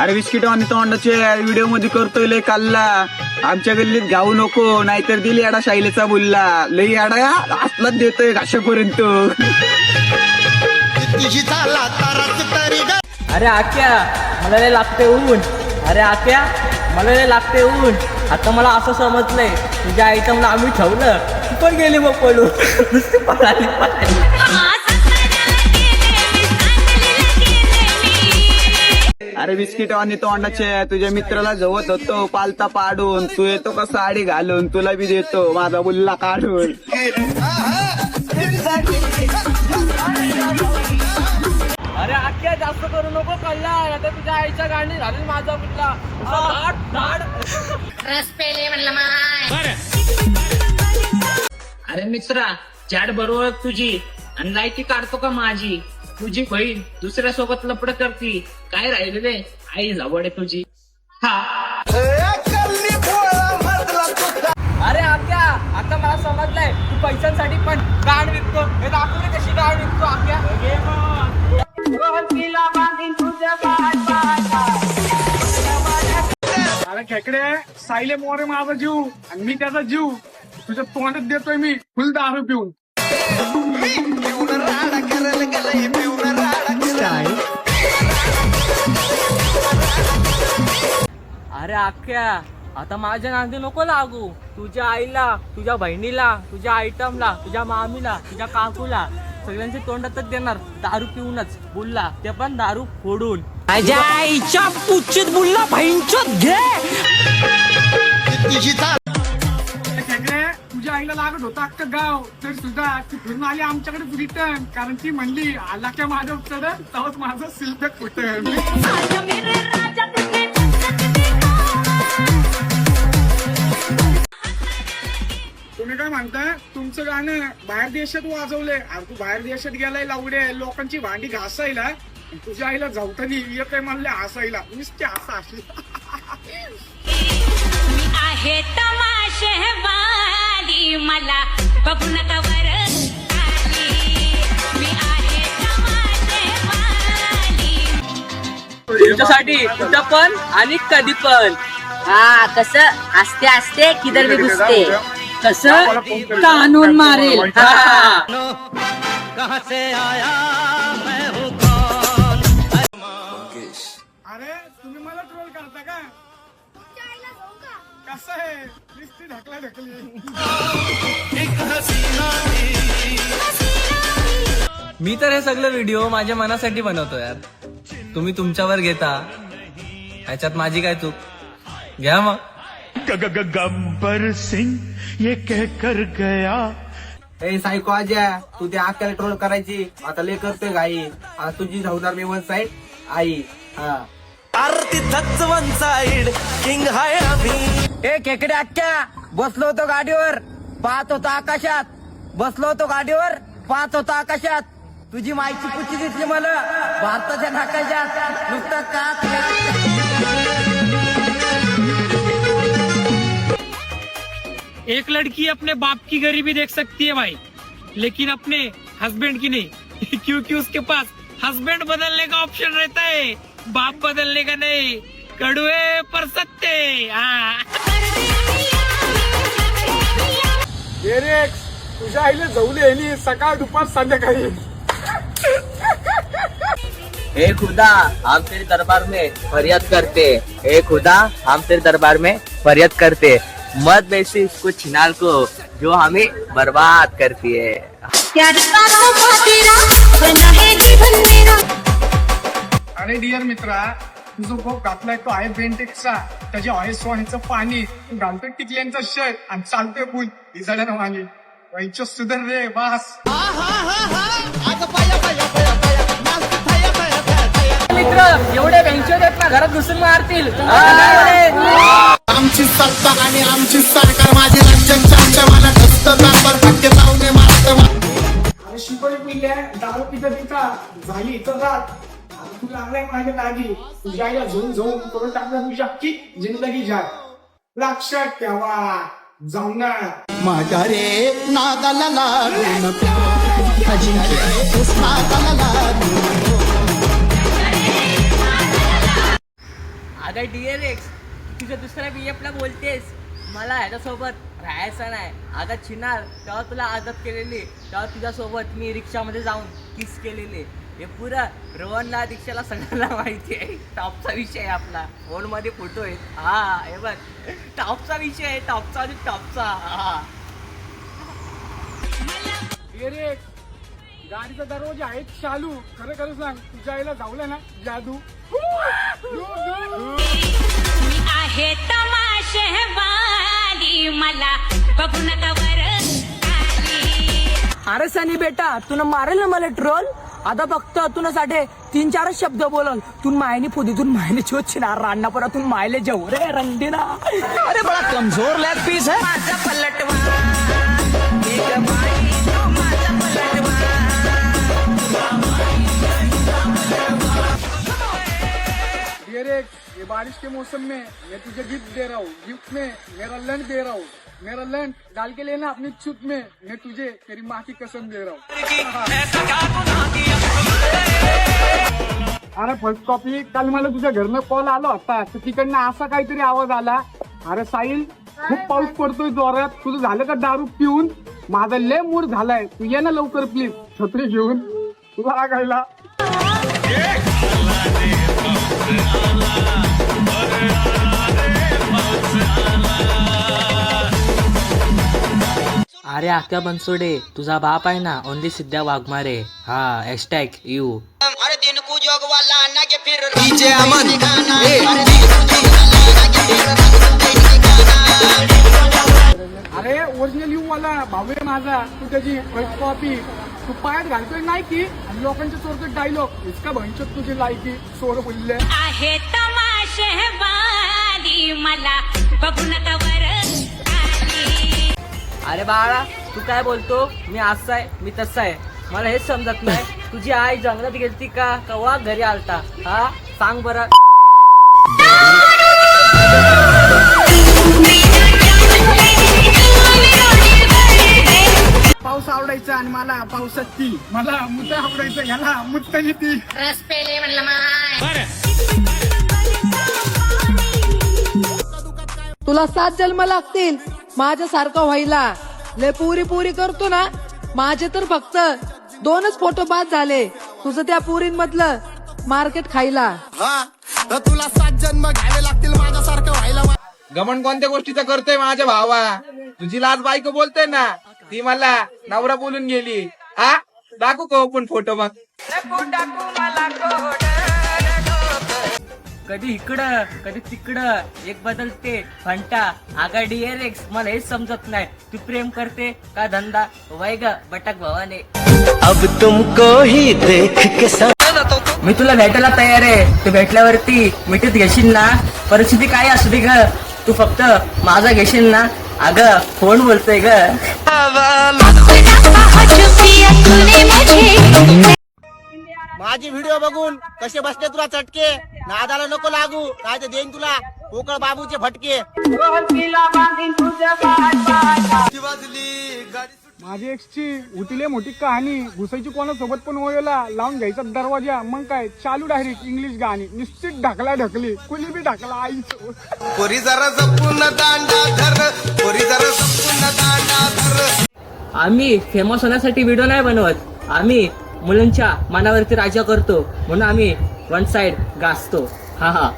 अरे बिस्किट आणि तोंडाचे व्हिडिओ मध्ये करतोय लय कल्ला. आमच्या गल्लीत गाऊ नको, नाहीतर दिली याडा शाईलेचा बुल्ला. लई याडा असलाच देतोय घाशापर्यंत. अरे आक्या मला लय लागते ऊन. अरे आक्या मला लय लागते ऊन. आता मला असं समजलंय तुझ्या आयटमला आम्ही ठेवलं तू पण गेली मग पडून. पळाली. अरे बिस्किट आणि तोंडाचे तुझ्या मित्राला जवत होतो पालता पाडून. तू येतो का साडी घालून, तुला बी देतो माझा बुल्ला काढून. अरे आक्या जास्त करू नको कल्ला. आता तुझ्या आईच्या गाणी झाली माझा बुल्ला. अरे मित्रा चॅट बरोबर तुझी आणि लायकी काढतो का माझी. तुझी बहीण दुसऱ्या सोबत लपड करती. काय राहिलेले आई जवळ आहे तुझी. अरे आक्या आता मला समजलंय तू पैशांसाठी पण गाण विकतो. हे दाखवले कशी गाण विकतो आक्या. अरे खेकडे सायले मोरे माझा जीव आणि मी त्याचा जीव तुझ्या तोंडात देतोय मी फुल दारू पिऊन. अरे आक्या आता माझ्या नांदी नको लागू. तुझ्या आईला, तुझ्या बहिणीला, तुझ्या आयटमला, तुझ्या मामीला, तुझ्या काकूला सगळ्यांच्या तोंडातच देणार दारू पिऊनच बुल्ला. ते पण दारू फोडून. माझ्या आईच्या पुच्छित बुल्ला बहिणचोत घे. खेकडे तुझ्या आईला लागत होता अख्खं गाव तर सुद्धा ती फिरून आली आमच्याकडे रिटर्न. कारण ती म्हणली आला क्या माझ्या चढण तेव्हाच माझं सिल्क फुटन. तुम्ही काय म्हणताय तुमचं गाणं बाहेर देशात वाजवलंय. अरे तू बाहेर देशात गेलाय लावडे लोकांची भांडी घासायला. तुझ्या आईला जाऊतानी येत आहे म्हणले हसायला. नुसते हसा असली. आहे तमाशेवाली मला बघू नका वर आली. मी आहे तमाशेवाली. तुमच्यासाठी कुठं पण आणि कधी पण. हा कसं हसते हसते किधर भी घुसते. कसं कानून मारेल. अरे तुम्ही मला ट्रोल करता का. कसं आहे नुसती ढकला ढकली. मी तर हे सगळं व्हिडिओ माझ्या मनासाठी बनवतो यार. तुम्ही तुमच्यावर घेता ह्याच्यात माझी काय चूक. घ्या मग. गब्बर सिंह ये कहकर गया. ए सायको आज्या तू त्या आक्याला ट्रोल करायची आता लय करतोय गाई. आता तुझी धावणार मी वन साईड आई. हा आरती धच वन साइड किंग हाय आम्ही. ए खेकडे आक्या बसलो होतो गाडीवर पाहत होता आकाशात. बसलो होतो गाडीवर पाहत होता आकाशात. तुझी मायची पुच्ची दिसली मला भारताच्या नाकाशात. नुसतं का एक लड़की अपने बाप की गरीबी देख सकती है भाई, लेकिन अपने हस्बैंड की नहीं. क्योंकि उसके पास हस्बैंड बदलने का ऑप्शन रहता है, बाप बदलने का नहीं. कड़वे पर सत्ते. तुझ्या आईला जाऊन येईल सकाळ दुपार संध्याकाळी. हे खुदा हम तेरे दरबार में फरियाद करते. हे खुदा हम तेरे दरबार में फरियाद करते. मत बेसी इसको छिनाल को जो हमें बर्बाद करती है. अरे डिअर मित्रा तुझं भोग घातलाय तो आहे बेंटेक्सचा. त्याच्या ऑइल सोनीचं पाणी घालतोय टिकल्यांचा शर्ट आणि चालतोय फुल इजाड्यानं मागे. वैच सुधर रे बास. मित्र एवढे बेंचर आहेत ना घरात घुसून मारतील. आमची सत्ता आणि आमची सरकार माझी राज्यांच्या मला अरे शिकवली पिल्या दारू पिता पिता झाली इथं रात. तू लागलाय माझ्या दागी. तुझ्या आईला झोन झोन करून टाकला तुझी अख्खी जिंदगी जा. लक्षात ठेवा जाऊणार माझ्या रे नादाला लागून नादाला लागून. अगं DRX, तुझ्या दुसऱ्या BF ला बोलतेस मला ह्याच्यासोबत राहायचं नाही. अगं चिनार, तेव्हा तुला आदत केलेली, तेव्हा तुझ्यासोबत मी रिक्षामध्ये जाऊन किस केलेली. हे पुरं रोहनला, दीक्षाला सगळ्यांना माहिती आहे. टॉपचा विषय आहे आपला, फोनमध्ये फोटो आहेत. हा हे बघ, टॉपचा विषय आहे, टॉपचा आणि टॉपचा. हा अरे गाडीचा दरवाजा आहे चालू. खरं खरं सांग, तुझ्या आईला जाऊलं ना जादू. मी आहे तमाशेवाली, मला बघू नका बरं खाली. अरे सनी बेटा, तुला मारेल ना मला ट्रोल. आता फक्त तुला साठी 3-4 शब्द बोलल. तू मायनी पुदीतून मायने चोचिनार रान्ना परातून मायले जाऊ रे रंडीना. अरे बड़ा कमजोर लेग पीस है. माझा पलटवा एक बाई, तो माझा पलटवा. ये बारिश के मौसम में मैं तुझे गिफ्ट दे रहा हूँ. गिफ्ट में मेरा लंड दे रहा हूँ. मेरा लंड डाल के लेना अपनी छुत में. मैं तुझे तेरी माँ की कसम दे रहा हूँ. अरे फर्स्ट कॉपी, काल मला तुझ्या घरनं कॉल आला होता, तर तिकडनं असा काहीतरी आवाज आला. अरे साहिल, खूप पाऊस पडतोय जोरात. तुझं झालं का दारू पिऊन? माझा लय मूड झालाय. तू ये ना लवकर प्लीज छत्री घेऊन तुला लागायला. अरे आख्या बनसोडे, तुझा बाप आहे ना ओनली सिद्ध्या वाघमारे. हा #यू. अरे ओरिजिनल यू वाला भाऊ आहे माझा. तू त्याची फर्स्ट कॉपी तू पायात घालतोय नाही की, आणि लोकांच्या चोरतोय डायलॉग. इसका भविष्यात तुझी लायकी चोर बोलले. आहे तमाशेवाली, मला बघू नका बरं खाली. अरे बाळा, तू काय बोलतो? मी असं आहे, मी तसं आहे, मला हेच समजत नाही. तुझी आई जंगलात गेलती का कवा घरी आलता? हा सांग बरं. पाऊस आवडायचा आणि मला पावसात ती. मला मुद्दा आवडायचा, याला मुद्दानी ती. रस पेले म्हणलं माय. तुला 7 जन्म लागतील माझ्यासारखं व्हायला. लय पुरी पुरी करतो ना. माझे तर फक्त 2च फोटो बाद झाले. तुझं त्या पुरींमधलं मार्केट खायला. हा तर तुला 7 जन्म घ्यावे लागतील माझ्यासारखं व्हायला. गमन कोणत्या गोष्टीचा करतोय माझ्या भावा? तुझी लाज बायको बोलते ना, ती मला नवरा बोलून गेली. हा दाखवू का पण फोटो? मग कधी इकडं कधी तिकडं एक बदलते फंटा. अगं DRX, मला हेच समजत नाही, तू प्रेम करते का धंदा? वय ग बटक भवाने. अब तुमको ही देख के मी तुला भेटायला तयार आहे. तू भेटल्यावरती मिठीत घेशील ना? परिस्थिती काय असू दे ग, तू फक्त माझा घेशील ना? अगं फोन बोलतोय ग. माझी व्हिडिओ बघून कसे बसले तुला चटके. नादाला नको लागू, काय तर देईन तुला पोकळ बाबूचे फटके. माझी एक्सची उठीले मोठी कहाणी. घुसायची कोणासोबत पण ओयोला, लावून घ्यायचा दरवाजा. मग काय चालू डायरेक्ट इंग्लिश गाणी. निश्चित ढकला ढकली, कुणी बी ढकला आईच. पोरी जरा जपून दांडा धर, पोरी जरा जपून दांडा धर. आम्ही फेमस होण्यासाठी व्हिडिओ नाही बनवत, आम्ही मुलांच्या मनावरती राज्य करतो, म्हणून आम्ही वन साइड गाजतो. हा.